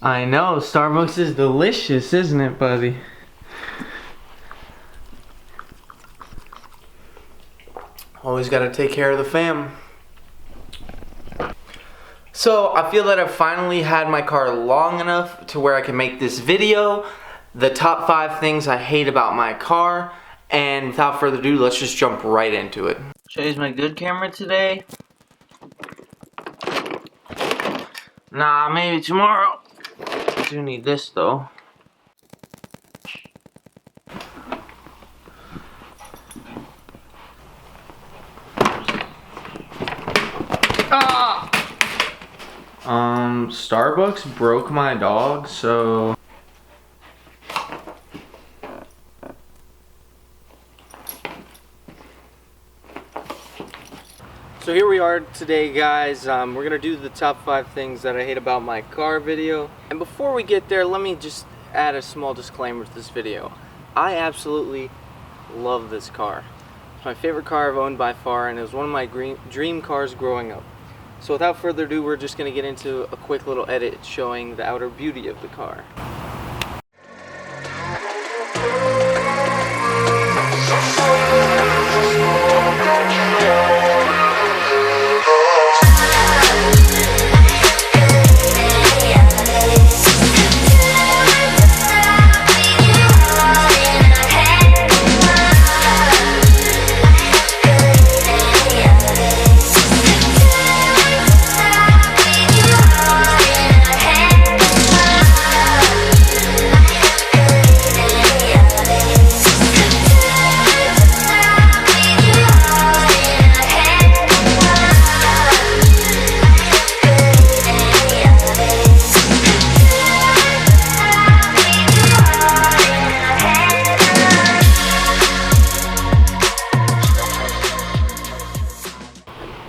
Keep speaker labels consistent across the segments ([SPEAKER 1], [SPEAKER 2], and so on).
[SPEAKER 1] I know, Starbucks is delicious, isn't it, buddy? Always gotta take care of the fam. So, I feel that I've finally had my car long enough to where I can make this video. The top 5 things I hate about my car. And without further ado, let's just jump right into it. Should I use my good camera today? Nah, maybe tomorrow. I do need this though. Ah! Starbucks broke my dog, so here we are today, guys. We're gonna do the top 5 things that I hate about my car video. And before we get there, let me just add a small disclaimer to this video. I absolutely love this car. It's my favorite car I've owned by far, and it was one of my dream cars growing up. So without further ado, we're just gonna get into a quick little edit showing the outer beauty of the car.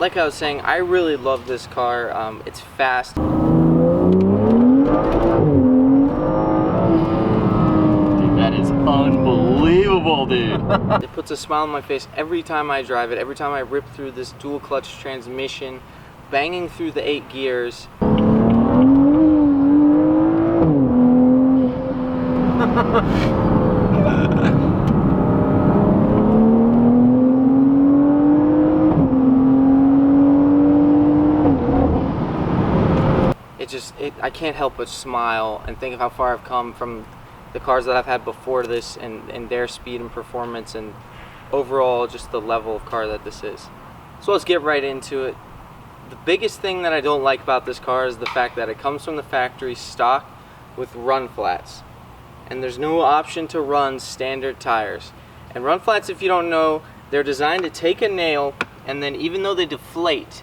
[SPEAKER 1] Like I was saying, I really love this car. It's fast.
[SPEAKER 2] Dude, that is unbelievable, dude.
[SPEAKER 1] It puts a smile on my face every time I drive it, every time I rip through this dual clutch transmission, banging through the 8 gears. I can't help but smile and think of how far I've come from the cars that I've had before this, and their speed and performance, and overall just the level of car that this is. So let's get right into it. The biggest thing that I don't like about this car is the fact that it comes from the factory stock with run flats, and there's no option to run standard tires. And run flats, if you don't know, they're designed to take a nail, and then even though they deflate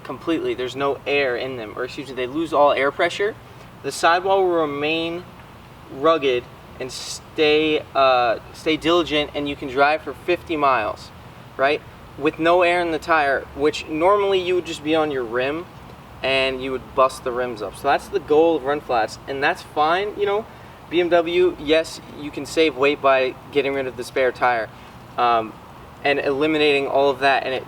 [SPEAKER 1] completely, there's no air in them, or excuse me, they lose all air pressure, the sidewall will remain rugged and stay diligent, and you can drive for 50 miles, right? With no air in the tire, which normally you would just be on your rim and you would bust the rims up. So that's the goal of run flats, and that's fine, you know. BMW, yes, you can save weight by getting rid of the spare tire and eliminating all of that, and it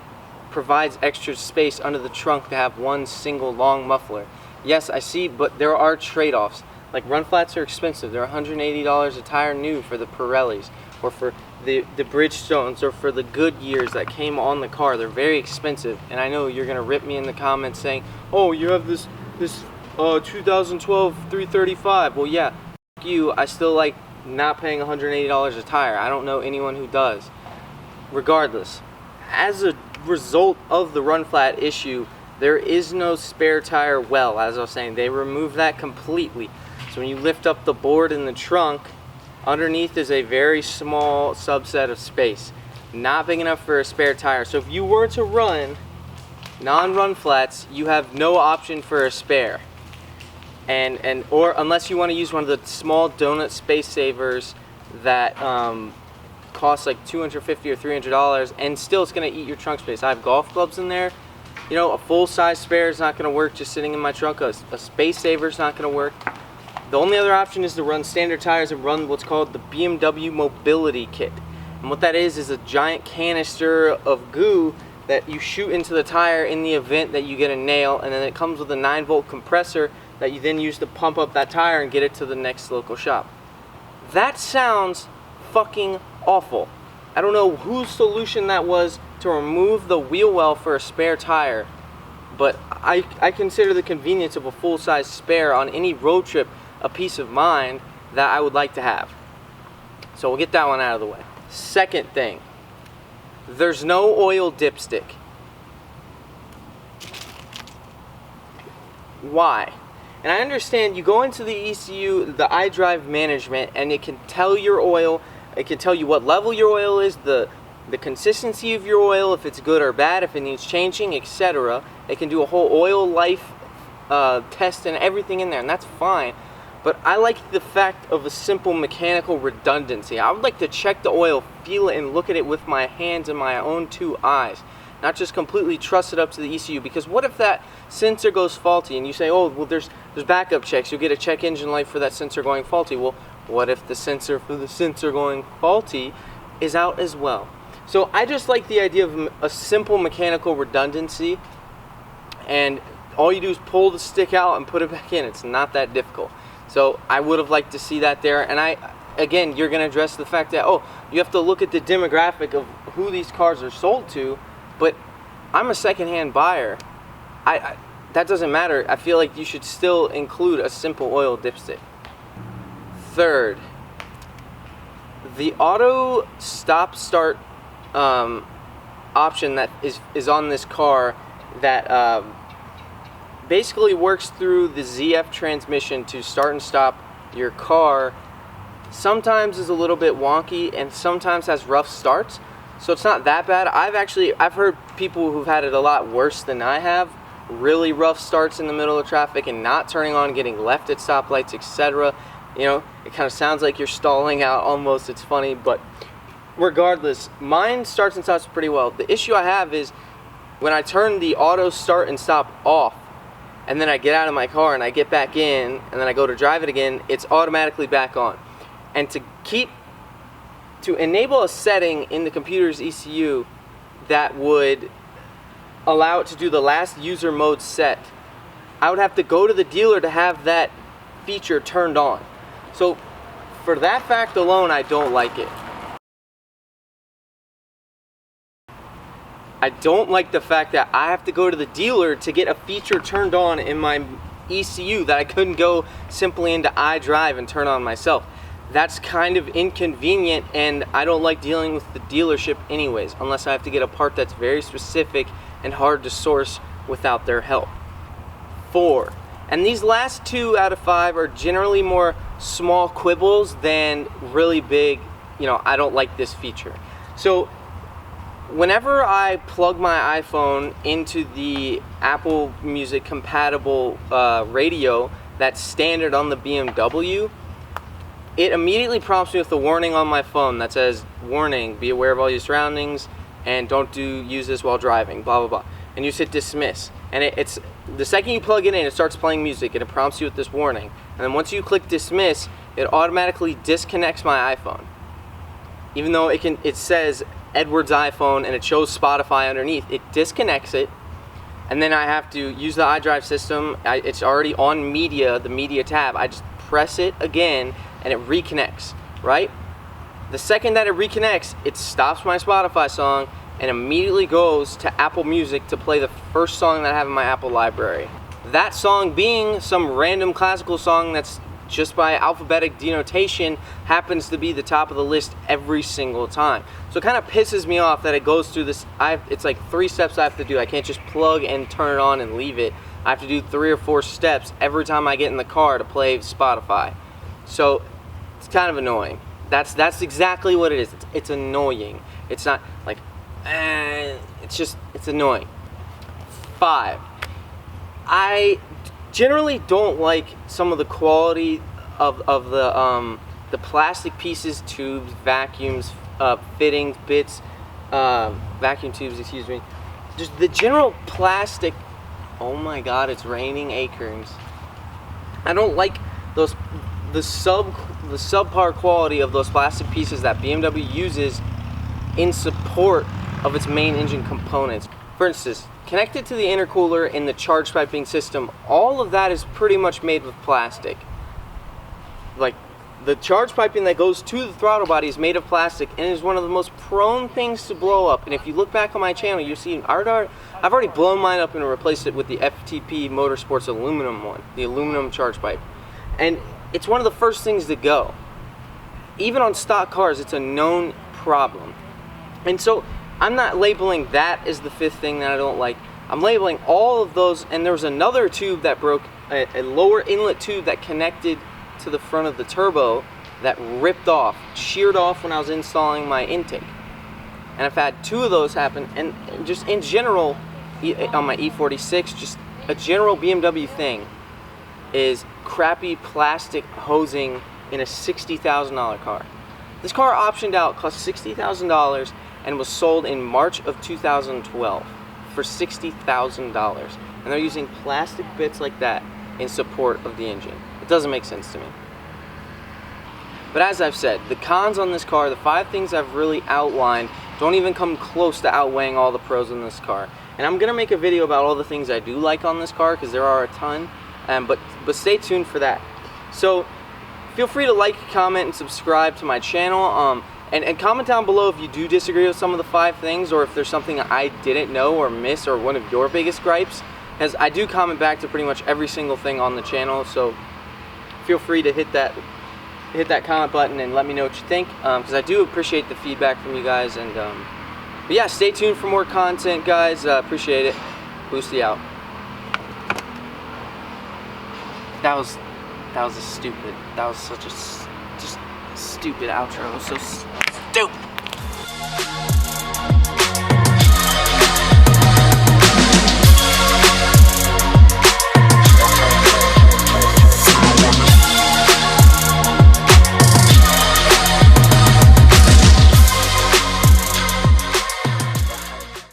[SPEAKER 1] provides extra space under the trunk to have one single long muffler. Yes, I see, but there are trade-offs. Like, run flats are expensive. They're $180 a tire new for the Pirellis, or for the Bridgestones, or for the Goodyears that came on the car. They're very expensive, and I know you're gonna rip me in the comments saying, "Oh, you have this 2012 335." Well, yeah, f you. I still like not paying $180 a tire. I don't know anyone who does. Regardless, as a result of the run flat issue, there is no spare tire well. As I was saying, they removed that completely. So when you lift up the board in the trunk, underneath is a very small subset of space, not big enough for a spare tire. So if you were to run non-run flats, you have no option for a spare, or unless you want to use one of the small donut space savers that costs like $250 or $300, and still it's going to eat your trunk space. I have golf clubs in there. You know, a full-size spare is not going to work just sitting in my trunk. A space saver is not going to work. The only other option is to run standard tires and run what's called the BMW Mobility Kit. And what that is a giant canister of goo that you shoot into the tire in the event that you get a nail, and then it comes with a 9-volt compressor that you then use to pump up that tire and get it to the next local shop. That sounds fucking awful. I don't know whose solution that was to remove the wheel well for a spare tire, but I consider the convenience of a full-size spare on any road trip a peace of mind that I would like to have. So we'll get that one out of the way. Second thing, there's no oil dipstick. Why? And I understand you go into the ECU, the iDrive management, and it can tell your oil, it can tell you what level your oil is, the consistency of your oil, if it's good or bad, if it needs changing, etc. It can do a whole oil life test and everything in there, and that's fine. But I like the fact of a simple mechanical redundancy. I would like to check the oil, feel it, and look at it with my hands and my own two eyes. Not just completely trust it up to the ECU, because what if that sensor goes faulty and you say, oh, well, there's backup checks, you'll get a check engine light for that sensor going faulty. Well, what if the sensor for the sensor going faulty is out as well? So I just like the idea of a simple mechanical redundancy, and all you do is pull the stick out and put it back in. It's not that difficult. So I would have liked to see that there. And again, you're going to address the fact that, oh, you have to look at the demographic of who these cars are sold to, but I'm a secondhand buyer. That doesn't matter. I feel like you should still include a simple oil dipstick. Third, the auto stop-start option that is on this car that basically works through the ZF transmission to start and stop your car, sometimes is a little bit wonky and sometimes has rough starts. So it's not that bad. I've heard people who've had it a lot worse than I have. Really rough starts in the middle of traffic and not turning on, getting left at stoplights, etc. You know, it kind of sounds like you're stalling out almost. It's funny, but regardless, mine starts and stops pretty well. The issue I have is when I turn the auto start and stop off, and then I get out of my car and I get back in, and then I go to drive it again, it's automatically back on. And to enable a setting in the computer's ECU that would allow it to do the last user mode set, I would have to go to the dealer to have that feature turned on. So for that fact alone, I don't like it. I don't like the fact that I have to go to the dealer to get a feature turned on in my ECU that I couldn't go simply into iDrive and turn on myself. That's kind of inconvenient, and I don't like dealing with the dealership anyways, unless I have to get a part that's very specific and hard to source without their help. 4, and these last 2 out of 5 are generally more small quibbles than really big, I don't like this feature. So whenever I plug my iPhone into the Apple Music compatible radio that's standard on the BMW, it immediately prompts me with a warning on my phone that says, warning, be aware of all your surroundings and don't use this while driving, blah blah blah. And you hit dismiss, and it's the second you plug it in, it starts playing music and it prompts you with this warning. And then once you click dismiss, it automatically disconnects my iPhone, even though it says Edward's iPhone and it shows Spotify underneath. It disconnects it, and then I have to use the iDrive system. It's already on media, the media tab. I just press it again and it reconnects, right? The second that it reconnects, it stops my Spotify song and immediately goes to Apple Music to play the first song that I have in my Apple library. That song being some random classical song that's just by alphabetic denotation happens to be the top of the list every single time. So it kind of pisses me off that it goes through this. It's like 3 steps I have to do. I can't just plug and turn it on and leave it. I have to do 3 or 4 steps every time I get in the car to play Spotify. So it's kind of annoying. That's exactly what it is. It's annoying. It's not like, it's annoying. 5, I generally don't like some of the quality of the plastic pieces, tubes, vacuums, fittings, bits, vacuum tubes, excuse me. Just the general plastic. Oh my God, it's raining acorns. I don't like the subpar quality of those plastic pieces that BMW uses in support of its main engine components. For instance, connected to the intercooler in the charge piping system, all of that is pretty much made with plastic. Like, the charge piping that goes to the throttle body is made of plastic and is one of the most prone things to blow up. And if you look back on my channel, you see I've already blown mine up and replaced it with the FTP Motorsports aluminum one, the aluminum charge pipe. And it's one of the first things to go. Even on stock cars, it's a known problem. And so I'm not labeling that as the fifth thing that I don't like. I'm labeling all of those, and there was another tube that broke, a lower inlet tube that connected to the front of the turbo that ripped off, sheared off when I was installing my intake. And I've had 2 of those happen, and just in general, on my E46, just a general BMW thing is crappy plastic hosing in a $60,000 car. This car optioned out, cost $60,000, and was sold in March of 2012 for $60,000. And they're using plastic bits like that in support of the engine. It doesn't make sense to me. But as I've said, the cons on this car, the 5 things I've really outlined, don't even come close to outweighing all the pros in this car. And I'm gonna make a video about all the things I do like on this car, because there are a ton, but stay tuned for that. So feel free to like, comment, and subscribe to my channel, and comment down below if you do disagree with some of the 5 things, or if there's something I didn't know or miss, or one of your biggest gripes, because I do comment back to pretty much every single thing on the channel. So feel free to hit that comment button and let me know what you think, because I do appreciate the feedback from you guys. And but yeah, stay tuned for more content, guys. Appreciate it. Boosty out. That was such a just stupid outro. It was so stupid.